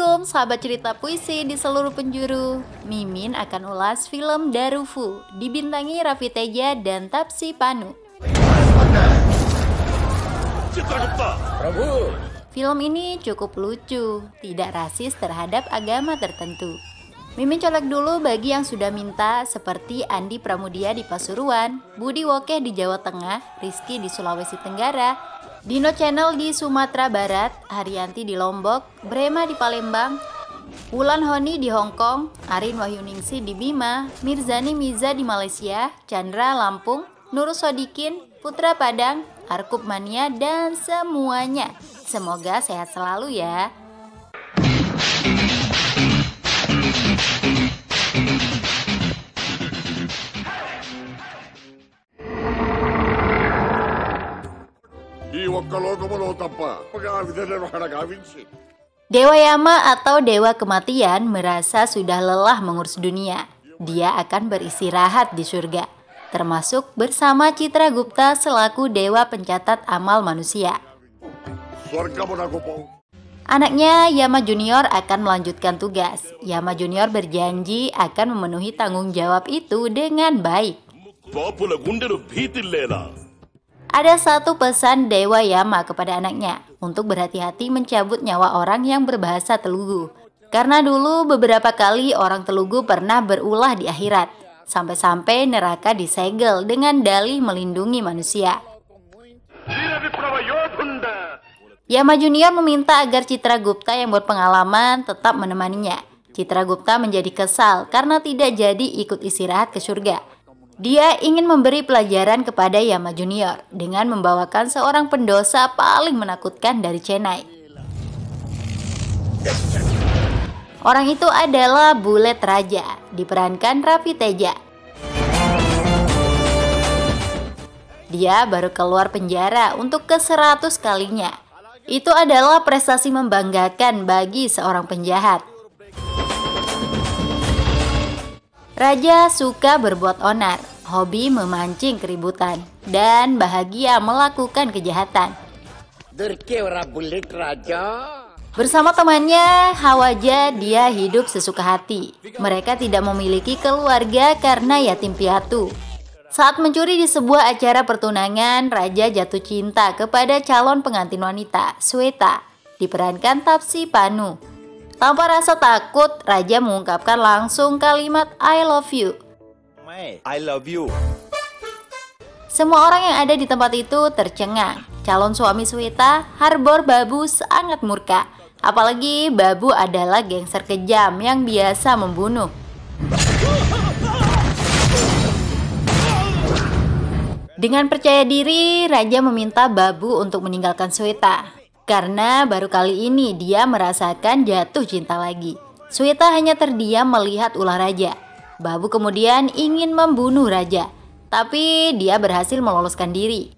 Assalamualaikum sahabat cerita puisi di seluruh penjuru. Mimin akan ulas film Darufu, dibintangi Raffi Teja dan Tappsi Pannu. Film ini cukup lucu, tidak rasis terhadap agama tertentu. Mimin colek dulu bagi yang sudah minta, seperti Andi Pramudia di Pasuruan, Budi Wokeh di Jawa Tengah, Rizky di Sulawesi Tenggara, Dino Channel di Sumatera Barat, Haryanti di Lombok, Brema di Palembang, Wulan Honi di Hong Kong, Arin Wahyuningsi di Bima, Mirzani Miza di Malaysia, Chandra Lampung, Nur Sodikin, Putra Padang, Arkup Mania, dan semuanya. Semoga sehat selalu ya. Dewa Yama atau Dewa Kematian merasa sudah lelah mengurus dunia. Dia akan beristirahat di surga, termasuk bersama Citragupta selaku Dewa Pencatat Amal Manusia. Anaknya Yama Junior akan melanjutkan tugas. Yama Junior berjanji akan memenuhi tanggung jawab itu dengan baik. Ada satu pesan Dewa Yama kepada anaknya, untuk berhati-hati mencabut nyawa orang yang berbahasa Telugu. Karena dulu beberapa kali orang Telugu pernah berulah di akhirat, sampai-sampai neraka disegel dengan dalih melindungi manusia. Yama Junior meminta agar Citragupta yang berpengalaman tetap menemaninya. Citragupta menjadi kesal karena tidak jadi ikut istirahat ke surga. Dia ingin memberi pelajaran kepada Yama Junior dengan membawakan seorang pendosa paling menakutkan dari Chennai. Orang itu adalah Bulet Raja, diperankan Raffi Teja. Dia baru keluar penjara untuk ke-100 kalinya. Itu adalah prestasi membanggakan bagi seorang penjahat. Raja suka berbuat onar, hobi memancing keributan, dan bahagia melakukan kejahatan. Bersama temannya, Hawaja, dia hidup sesuka hati. Mereka tidak memiliki keluarga karena yatim piatu. Saat mencuri di sebuah acara pertunangan, Raja jatuh cinta kepada calon pengantin wanita, Sweta, diperankan Tappsi Pannu. Tanpa rasa takut, Raja mengungkapkan langsung kalimat I love you. I love you. Semua orang yang ada di tempat itu tercengang. Calon suami Sweta, Harbor Babu, sangat murka. Apalagi Babu adalah gangster kejam yang biasa membunuh. Dengan percaya diri, Raja meminta Babu untuk meninggalkan Sweta. Karena baru kali ini dia merasakan jatuh cinta lagi. Sweta hanya terdiam melihat ulah Raja. Babu kemudian ingin membunuh Raja, tapi dia berhasil meloloskan diri.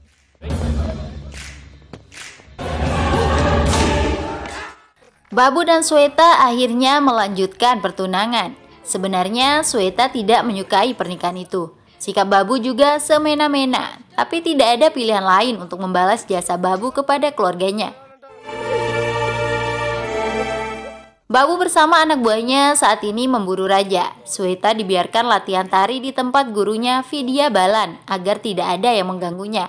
Babu dan Sweta akhirnya melanjutkan pertunangan. Sebenarnya Sweta tidak menyukai pernikahan itu. Sikap Babu juga semena-mena, tapi tidak ada pilihan lain untuk membalas jasa Babu kepada keluarganya. Babu bersama anak buahnya saat ini memburu Raja. Sweta dibiarkan latihan tari di tempat gurunya Vidya Balan agar tidak ada yang mengganggunya.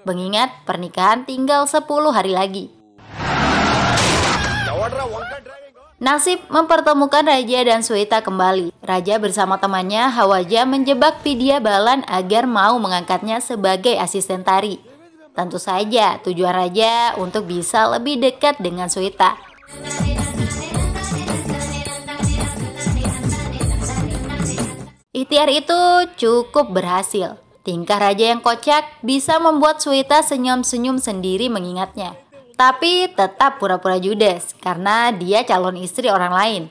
Mengingat pernikahan tinggal 10 hari lagi. Nasib mempertemukan Raja dan Sweta kembali. Raja bersama temannya Hawaja menjebak Vidya Balan agar mau mengangkatnya sebagai asisten tari. Tentu saja tujuan Raja untuk bisa lebih dekat dengan Sweta. Ikhtiar itu cukup berhasil. Tingkah Raja yang kocak bisa membuat Sweta senyum-senyum sendiri mengingatnya. Tapi tetap pura-pura judes karena dia calon istri orang lain.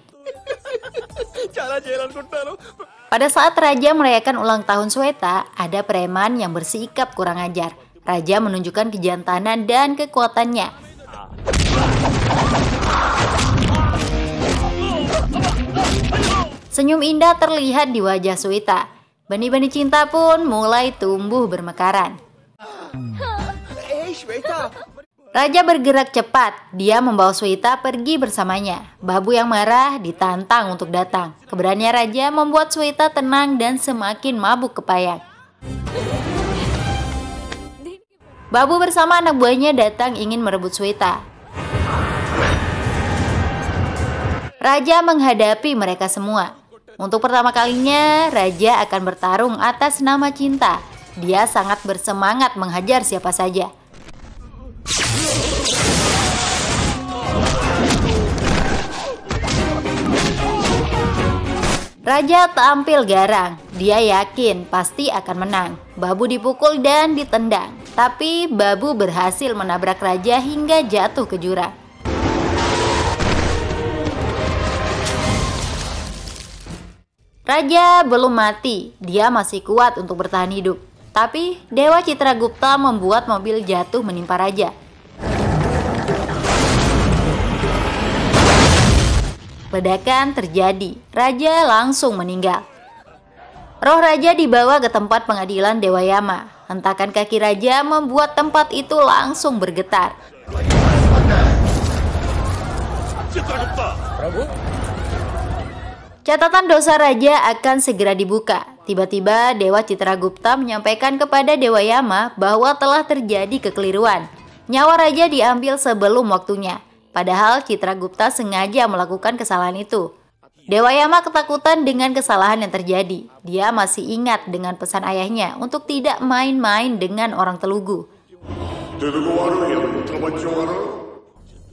Pada saat Raja merayakan ulang tahun Sweta, ada preman yang bersikap kurang ajar. Raja menunjukkan kejantanan dan kekuatannya. Senyum indah terlihat di wajah Sweta. Benih-benih cinta pun mulai tumbuh bermekaran. Raja bergerak cepat, dia membawa Sweta pergi bersamanya. Babu yang marah ditantang untuk datang. Keberanian raja membuat Sweta tenang dan semakin mabuk kepayang. Babu bersama anak buahnya datang ingin merebut Sweta. Raja menghadapi mereka semua. Untuk pertama kalinya, raja akan bertarung atas nama cinta. Dia sangat bersemangat menghajar siapa saja. Raja tampil garang, dia yakin pasti akan menang. Babu dipukul dan ditendang, tapi Babu berhasil menabrak raja hingga jatuh ke jurang. Raja belum mati, dia masih kuat untuk bertahan hidup. Tapi Dewa Citragupta membuat mobil jatuh menimpa raja. Ledakan terjadi, raja langsung meninggal. Roh raja dibawa ke tempat pengadilan Dewa Yama. Hentakan kaki raja membuat tempat itu langsung bergetar. Catatan dosa raja akan segera dibuka. Tiba-tiba Dewa Citragupta menyampaikan kepada Dewa Yama bahwa telah terjadi kekeliruan. Nyawa raja diambil sebelum waktunya. Padahal Citragupta sengaja melakukan kesalahan itu. Dewa Yama ketakutan dengan kesalahan yang terjadi. Dia masih ingat dengan pesan ayahnya untuk tidak main-main dengan orang Telugu.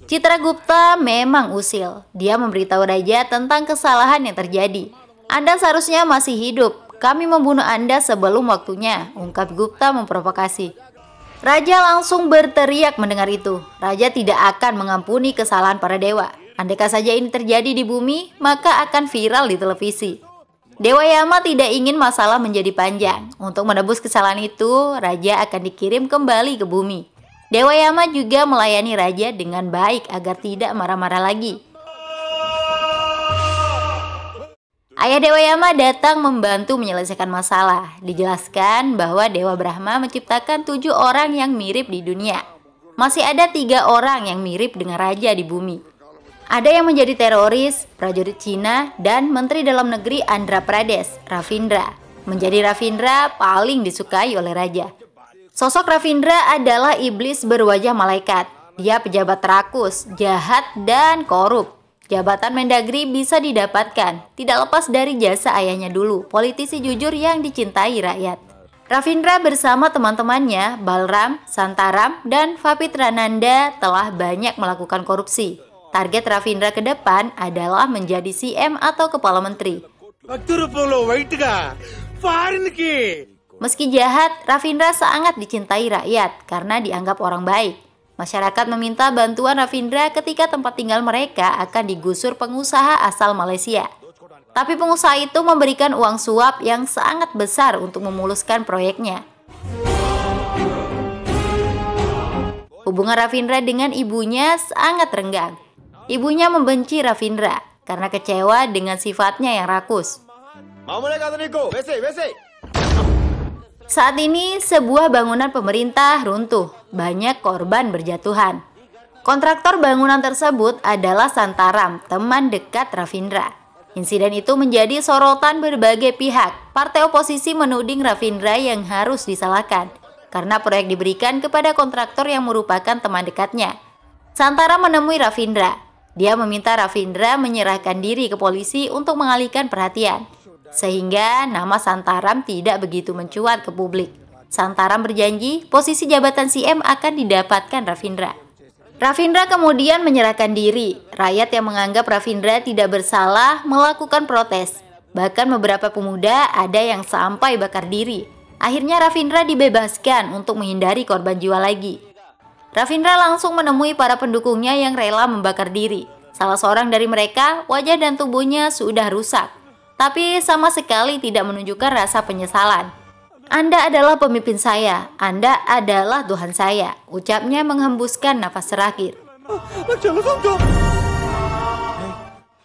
Citragupta memang usil. Dia memberitahu raja tentang kesalahan yang terjadi. Anda seharusnya masih hidup. Kami membunuh Anda sebelum waktunya, ungkap Gupta memprovokasi. Raja langsung berteriak mendengar itu. Raja tidak akan mengampuni kesalahan para dewa. Andaikan saja ini terjadi di bumi, maka akan viral di televisi. Dewa Yama tidak ingin masalah menjadi panjang. Untuk menebus kesalahan itu, raja akan dikirim kembali ke bumi. Dewa Yama juga melayani raja dengan baik agar tidak marah-marah lagi. Ayah Dewa Yama datang membantu menyelesaikan masalah. Dijelaskan bahwa Dewa Brahma menciptakan 7 orang yang mirip di dunia. Masih ada 3 orang yang mirip dengan raja di bumi. Ada yang menjadi teroris, prajurit Cina, dan Menteri Dalam Negeri Andhra Pradesh, Ravindra. Menjadi Ravindra paling disukai oleh raja. Sosok Ravindra adalah iblis berwajah malaikat. Dia pejabat rakus, jahat, dan korup. Jabatan Mendagri bisa didapatkan, tidak lepas dari jasa ayahnya dulu, politisi jujur yang dicintai rakyat. Ravindra bersama teman-temannya, Balram, Santaram, dan Fapitrananda telah banyak melakukan korupsi. Target Ravindra ke depan adalah menjadi CM atau Kepala Menteri. Meski jahat, Ravindra sangat dicintai rakyat karena dianggap orang baik. Masyarakat meminta bantuan Ravindra ketika tempat tinggal mereka akan digusur pengusaha asal Malaysia. Tapi pengusaha itu memberikan uang suap yang sangat besar untuk memuluskan proyeknya. Hubungan Ravindra dengan ibunya sangat renggang. Ibunya membenci Ravindra karena kecewa dengan sifatnya yang rakus. Saat ini, sebuah bangunan pemerintah runtuh. Banyak korban berjatuhan. Kontraktor bangunan tersebut adalah Santaram, teman dekat Ravindra. Insiden itu menjadi sorotan berbagai pihak. Partai oposisi menuding Ravindra yang harus disalahkan karena proyek diberikan kepada kontraktor yang merupakan teman dekatnya. Santaram menemui Ravindra. Dia meminta Ravindra menyerahkan diri ke polisi untuk mengalihkan perhatian. Sehingga nama Santaram tidak begitu mencuat ke publik. Santaram berjanji posisi jabatan CM akan didapatkan Ravindra. Ravindra kemudian menyerahkan diri. Rakyat yang menganggap Ravindra tidak bersalah melakukan protes. Bahkan beberapa pemuda ada yang sampai bakar diri. Akhirnya Ravindra dibebaskan untuk menghindari korban jiwa lagi. Ravindra langsung menemui para pendukungnya yang rela membakar diri. Salah seorang dari mereka, wajah dan tubuhnya sudah rusak. Tapi sama sekali tidak menunjukkan rasa penyesalan. Anda adalah pemimpin saya, Anda adalah Tuhan saya, ucapnya menghembuskan nafas terakhir.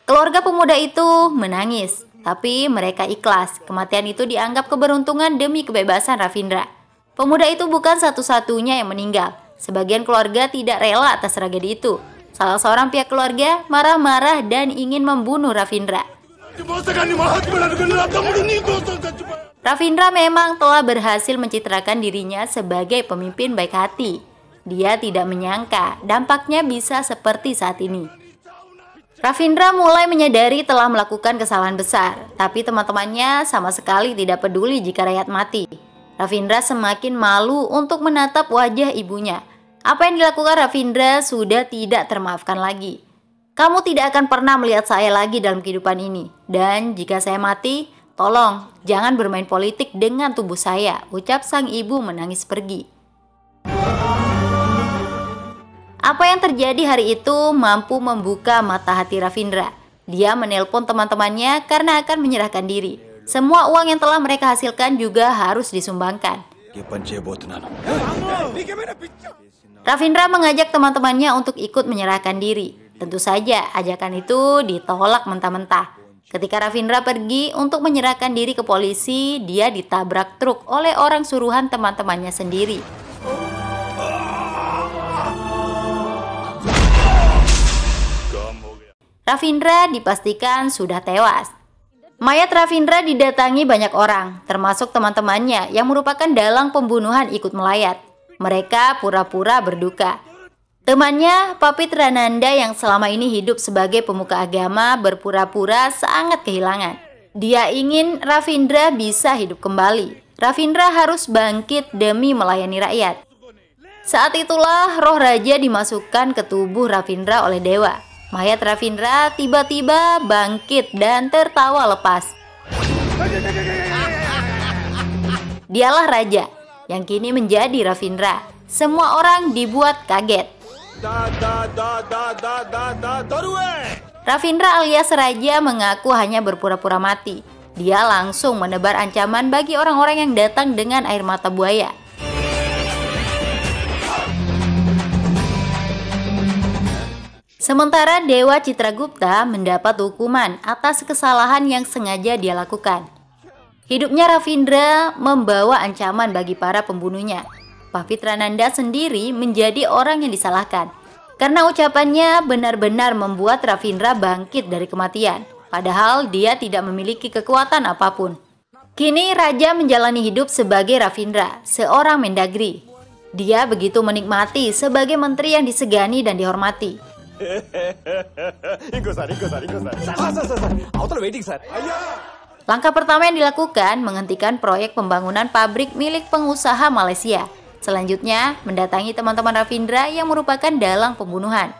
Keluarga pemuda itu menangis, tapi mereka ikhlas. Kematian itu dianggap keberuntungan demi kebebasan Ravindra. Pemuda itu bukan satu-satunya yang meninggal. Sebagian keluarga tidak rela atas tragedi itu. Salah seorang pihak keluarga marah-marah dan ingin membunuh Ravindra. Ravindra memang telah berhasil mencitrakan dirinya sebagai pemimpin baik hati. Dia tidak menyangka dampaknya bisa seperti saat ini. Ravindra mulai menyadari telah melakukan kesalahan besar, tapi teman-temannya sama sekali tidak peduli jika rakyat mati. Ravindra semakin malu untuk menatap wajah ibunya. Apa yang dilakukan Ravindra sudah tidak termaafkan lagi. Kamu tidak akan pernah melihat saya lagi dalam kehidupan ini. Dan jika saya mati, tolong jangan bermain politik dengan tubuh saya, ucap sang ibu menangis pergi. Apa yang terjadi hari itu mampu membuka mata hati Ravindra. Dia menelpon teman-temannya karena akan menyerahkan diri. Semua uang yang telah mereka hasilkan juga harus disumbangkan. Ravindra mengajak teman-temannya untuk ikut menyerahkan diri. Tentu saja ajakan itu ditolak mentah-mentah. Ketika Ravindra pergi untuk menyerahkan diri ke polisi, dia ditabrak truk oleh orang suruhan teman-temannya sendiri. Ravindra dipastikan sudah tewas. Mayat Ravindra didatangi banyak orang, termasuk teman-temannya yang merupakan dalang pembunuhan ikut melayat. Mereka pura-pura berduka. Temannya, Papit Rananda yang selama ini hidup sebagai pemuka agama, berpura-pura sangat kehilangan. Dia ingin Ravindra bisa hidup kembali. Ravindra harus bangkit demi melayani rakyat. Saat itulah roh raja dimasukkan ke tubuh Ravindra oleh dewa. Mayat Ravindra tiba-tiba bangkit dan tertawa lepas. Dialah raja yang kini menjadi Ravindra. Semua orang dibuat kaget. Ravindra alias raja mengaku hanya berpura-pura mati. Dia langsung menebar ancaman bagi orang-orang yang datang dengan air mata buaya. Sementara Dewa Citragupta mendapat hukuman atas kesalahan yang sengaja dia lakukan. Hidupnya Ravindra membawa ancaman bagi para pembunuhnya. Papit Rananda sendiri menjadi orang yang disalahkan. Karena ucapannya benar-benar membuat Ravindra bangkit dari kematian. Padahal dia tidak memiliki kekuatan apapun. Kini Raja menjalani hidup sebagai Ravindra, seorang mendagri. Dia begitu menikmati sebagai menteri yang disegani dan dihormati. Langkah pertama yang dilakukan menghentikan proyek pembangunan pabrik milik pengusaha Malaysia. Selanjutnya, mendatangi teman-teman Ravindra yang merupakan dalang pembunuhan.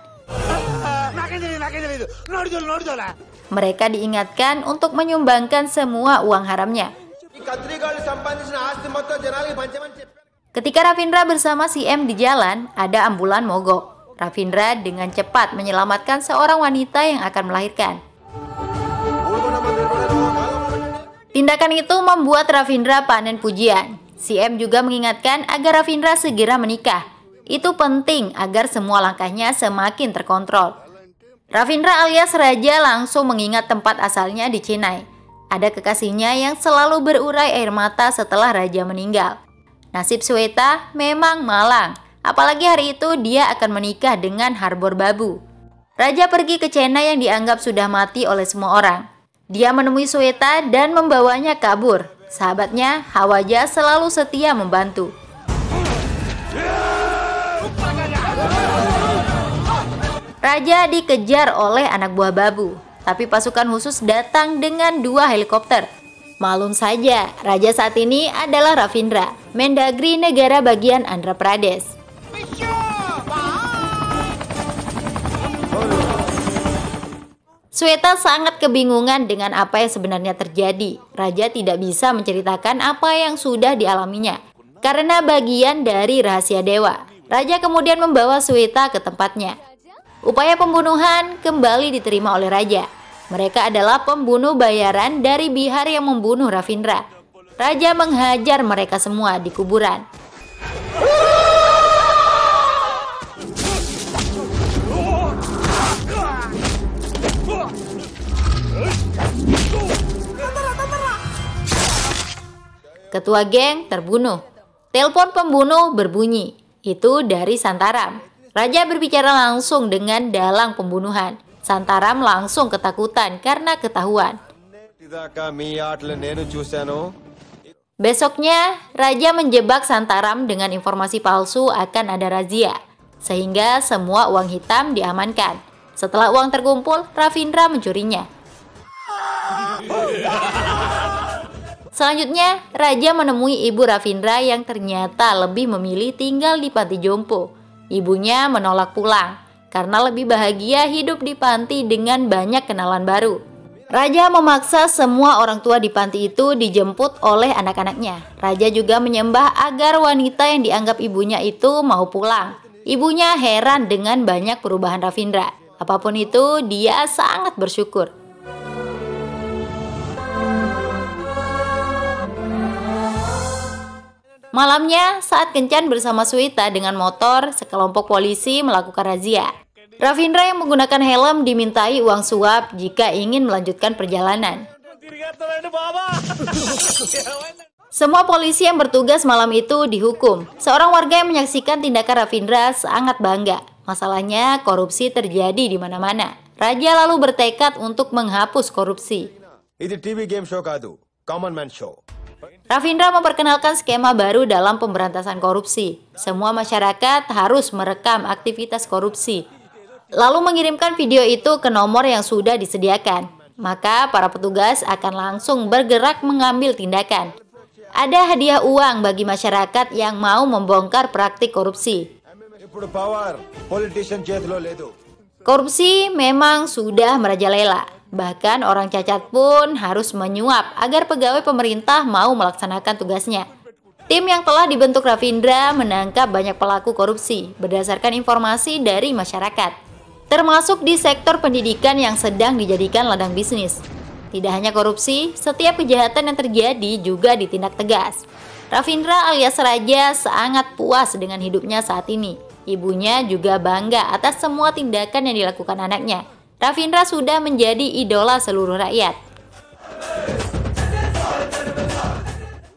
Mereka diingatkan untuk menyumbangkan semua uang haramnya. Ketika Ravindra bersama si M di jalan, ada ambulan mogok. Ravindra dengan cepat menyelamatkan seorang wanita yang akan melahirkan. Tindakan itu membuat Ravindra panen pujian. Si M juga mengingatkan agar Ravindra segera menikah. Itu penting agar semua langkahnya semakin terkontrol. Ravindra alias Raja langsung mengingat tempat asalnya di Chennai. Ada kekasihnya yang selalu berurai air mata setelah Raja meninggal. Nasib Sweta memang malang. Apalagi hari itu dia akan menikah dengan Harbor Babu. Raja pergi ke Chennai yang dianggap sudah mati oleh semua orang. Dia menemui Sweta dan membawanya kabur. Sahabatnya, Hawaja, selalu setia membantu. Raja dikejar oleh anak buah Babu, tapi pasukan khusus datang dengan 2 helikopter. Malum saja, Raja saat ini adalah Ravindra, Mendagri negara bagian Andhra Pradesh. Sweta sangat kebingungan dengan apa yang sebenarnya terjadi. Raja tidak bisa menceritakan apa yang sudah dialaminya karena bagian dari rahasia dewa. Raja kemudian membawa Sweta ke tempatnya. Upaya pembunuhan kembali diterima oleh Raja. Mereka adalah pembunuh bayaran dari Bihar yang membunuh Ravindra. Raja menghajar mereka semua di kuburan. Ketua geng terbunuh. Telepon pembunuh berbunyi. Itu dari Santaram. Raja berbicara langsung dengan dalang pembunuhan. Santaram langsung ketakutan karena ketahuan. Besoknya, Raja menjebak Santaram dengan informasi palsu akan ada razia, sehingga semua uang hitam diamankan. Setelah uang terkumpul, Ravindra mencurinya. Selanjutnya, Raja menemui ibu Ravindra yang ternyata lebih memilih tinggal di panti jompo. Ibunya menolak pulang karena lebih bahagia hidup di panti dengan banyak kenalan baru. Raja memaksa semua orang tua di panti itu dijemput oleh anak-anaknya. Raja juga menyembah agar wanita yang dianggap ibunya itu mau pulang. Ibunya heran dengan banyak perubahan Ravindra. Apapun itu, dia sangat bersyukur. Malamnya, saat kencan bersama Sweta dengan motor, sekelompok polisi melakukan razia. Ravindra yang menggunakan helm dimintai uang suap jika ingin melanjutkan perjalanan. Semua polisi yang bertugas malam itu dihukum. Seorang warga yang menyaksikan tindakan Ravindra sangat bangga. Masalahnya, korupsi terjadi di mana-mana. Raja lalu bertekad untuk menghapus korupsi. Itu TV game show kadu, common man show. Ravindra memperkenalkan skema baru dalam pemberantasan korupsi. Semua masyarakat harus merekam aktivitas korupsi, lalu mengirimkan video itu ke nomor yang sudah disediakan. Maka para petugas akan langsung bergerak mengambil tindakan. Ada hadiah uang bagi masyarakat yang mau membongkar praktik korupsi. Korupsi memang sudah merajalela. Bahkan orang cacat pun harus menyuap agar pegawai pemerintah mau melaksanakan tugasnya. Tim yang telah dibentuk Ravindra menangkap banyak pelaku korupsi berdasarkan informasi dari masyarakat, termasuk di sektor pendidikan yang sedang dijadikan ladang bisnis. Tidak hanya korupsi, setiap kejahatan yang terjadi juga ditindak tegas. Ravindra alias Raja sangat puas dengan hidupnya saat ini. Ibunya juga bangga atas semua tindakan yang dilakukan anaknya. Ravindra sudah menjadi idola seluruh rakyat.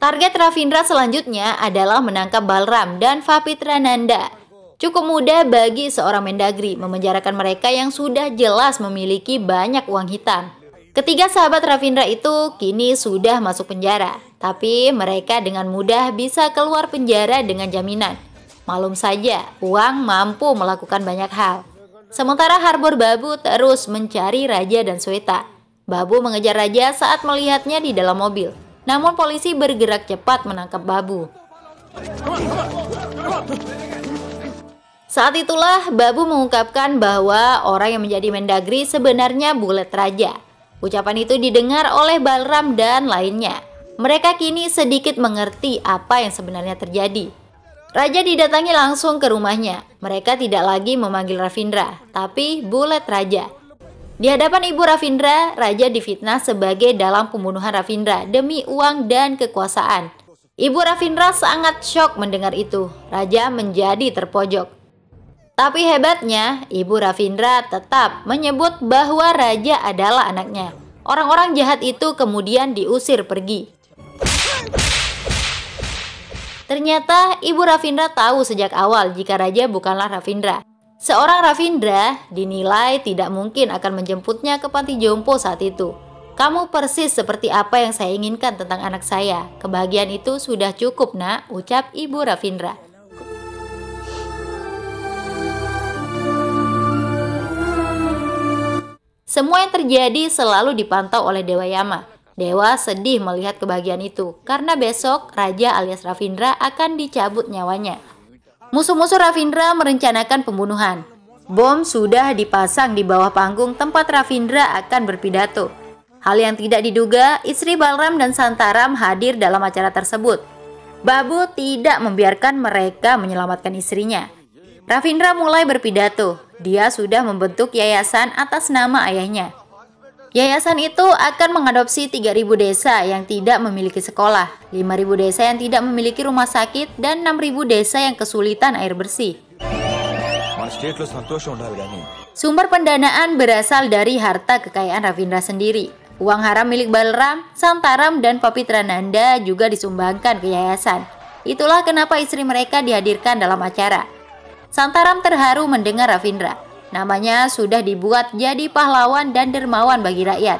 Target Ravindra selanjutnya adalah menangkap Balram dan Papitrananda. Cukup mudah bagi seorang Mendagri memenjarakan mereka yang sudah jelas memiliki banyak uang hitam. Ketiga sahabat Ravindra itu kini sudah masuk penjara, tapi mereka dengan mudah bisa keluar penjara dengan jaminan. Malum saja, uang mampu melakukan banyak hal. Sementara Harbor Babu terus mencari Raja dan Sweta. Babu mengejar Raja saat melihatnya di dalam mobil. Namun polisi bergerak cepat menangkap Babu. Saat itulah Babu mengungkapkan bahwa orang yang menjadi Mendagri sebenarnya Bulet Raja. Ucapan itu didengar oleh Balram dan lainnya. Mereka kini sedikit mengerti apa yang sebenarnya terjadi. Raja didatangi langsung ke rumahnya. Mereka tidak lagi memanggil Ravindra, tapi Bulet Raja. Di hadapan ibu Ravindra, Raja difitnah sebagai dalang pembunuhan Ravindra demi uang dan kekuasaan. Ibu Ravindra sangat syok mendengar itu. Raja menjadi terpojok. Tapi hebatnya, ibu Ravindra tetap menyebut bahwa Raja adalah anaknya. Orang-orang jahat itu kemudian diusir pergi. Ternyata ibu Ravindra tahu sejak awal jika Raja bukanlah Ravindra. Seorang Ravindra dinilai tidak mungkin akan menjemputnya ke panti jompo saat itu. Kamu persis seperti apa yang saya inginkan tentang anak saya. Kebahagiaan itu sudah cukup, nak, ucap ibu Ravindra. Semua yang terjadi selalu dipantau oleh Dewa Yama. Dewa sedih melihat kebahagiaan itu, karena besok Raja alias Ravindra akan dicabut nyawanya. Musuh-musuh Ravindra merencanakan pembunuhan. Bom sudah dipasang di bawah panggung tempat Ravindra akan berpidato. Hal yang tidak diduga, istri Balram dan Santaram hadir dalam acara tersebut. Babu tidak membiarkan mereka menyelamatkan istrinya. Ravindra mulai berpidato. Dia sudah membentuk yayasan atas nama ayahnya. Yayasan itu akan mengadopsi 3.000 desa yang tidak memiliki sekolah, 5.000 desa yang tidak memiliki rumah sakit, dan 6.000 desa yang kesulitan air bersih. Sumber pendanaan berasal dari harta kekayaan Ravindra sendiri. Uang haram milik Balram, Santaram, dan Papitrananda juga disumbangkan ke yayasan. Itulah kenapa istri mereka dihadirkan dalam acara. Santaram terharu mendengar Ravindra. Namanya sudah dibuat jadi pahlawan dan dermawan bagi rakyat.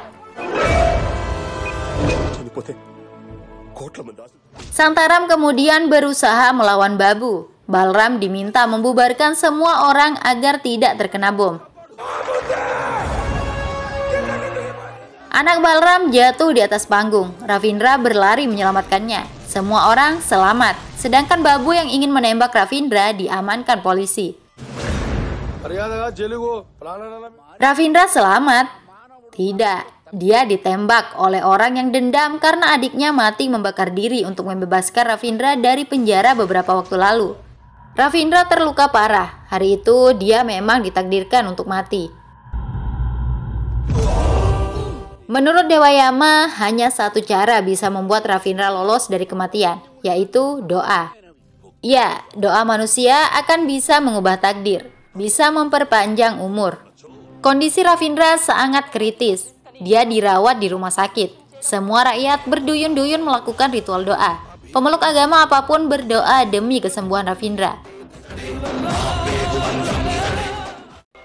Santaram kemudian berusaha melawan Babu. Balram diminta membubarkan semua orang agar tidak terkena bom. Anak Balram jatuh di atas panggung. Ravindra berlari menyelamatkannya. Semua orang selamat, sedangkan Babu yang ingin menembak Ravindra diamankan polisi. Ravindra selamat? Tidak, dia ditembak oleh orang yang dendam karena adiknya mati membakar diri untuk membebaskan Ravindra dari penjara beberapa waktu lalu. Ravindra terluka parah. Hari itu dia memang ditakdirkan untuk mati. Menurut Dewayama, hanya satu cara bisa membuat Ravindra lolos dari kematian, yaitu doa. Ya, doa manusia akan bisa mengubah takdir, bisa memperpanjang umur. Kondisi Ravindra sangat kritis. Dia dirawat di rumah sakit. Semua rakyat berduyun-duyun melakukan ritual doa. Pemeluk agama apapun berdoa demi kesembuhan Ravindra.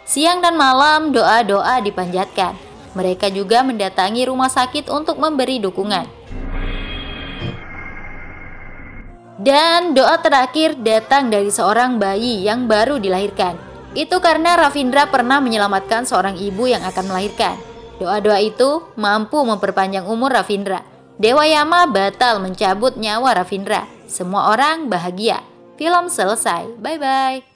Siang dan malam doa-doa dipanjatkan. Mereka juga mendatangi rumah sakit untuk memberi dukungan. Dan doa terakhir datang dari seorang bayi yang baru dilahirkan. Itu karena Ravindra pernah menyelamatkan seorang ibu yang akan melahirkan. Doa-doa itu mampu memperpanjang umur Ravindra. Dewayama batal mencabut nyawa Ravindra. Semua orang bahagia. Film selesai. Bye-bye.